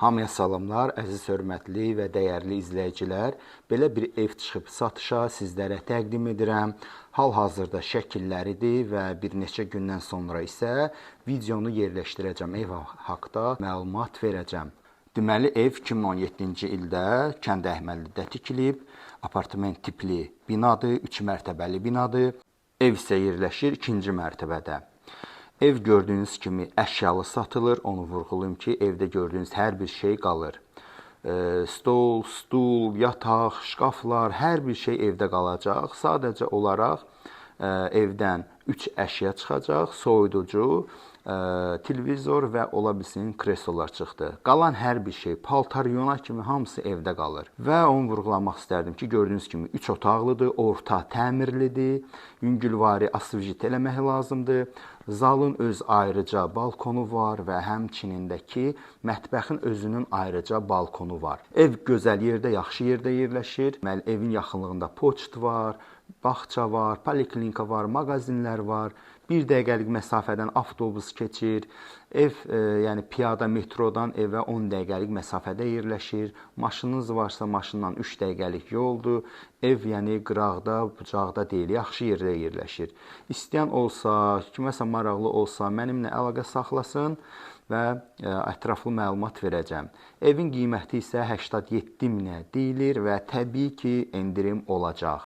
Hamıya salamlar, əziz, hörmətli və dəyərli izləyicilər. Belə bir ev çıxıb satışa sizlərə təqdim edirəm. Hal-hazırda şəkilləridir və bir neçə gündən sonra isə videonu yerləşdirəcəm. Ev haqqında məlumat verəcəm. Deməli, ev 2017-ci ildə Kənd Əhmədidə tikilib. Apartment tipli binadır, 3 mərtəbəli binadır. Ev isə yerləşir 2-ci mərtəbədə. Ev gördüyünüz kimi əşyalı satılır. Onu vurğulayım ki, evdə gördüyünüz hər bir şey qalır. Stol, stul, yataq, şkaflar, hər bir şey evdə qalacaq. Sadəcə olaraq evdən 3 əşya çıxacaq. Soyuducu, televizor və ola bilsin kreslolar çıxdı. Qalan hər bir şey, paltar, yuna kimi hamısı evdə qalır. Və onu vurğulamaq istərdim ki, gördüyünüz kimi 3 otaqlıdır, orta təmirlidir, yüngülvari asfalt eləmək lazımdır. Zalın öz ayrıca balkonu var və həmçinin də ki, mətbəxin özünün ayrıca balkonu var. Ev gözəl yerdə, yaxşı yerdə yerləşir. Deməli, evin yaxınlığında poçt var, bağça var, poliklinika var, mağazinlər var. 1 dəqiqəlik məsafədən avtobus keçir. Ev, yəni piyada metrodan evə 10 dəqiqəlik məsafədə yerləşir. Maşınınız varsa maşından 3 dəqiqəlik yoldur. Ev, yəni qıraqda, bucaqda deyil, yaxşı yerdə yerləşir. İstəyən olsa, kiməsə maraqlı olsa, mənimlə əlaqə saxlasın və ətraflı məlumat verəcəm. Evin qiyməti isə 87 minə deyilir və təbii ki, endirim olacaq.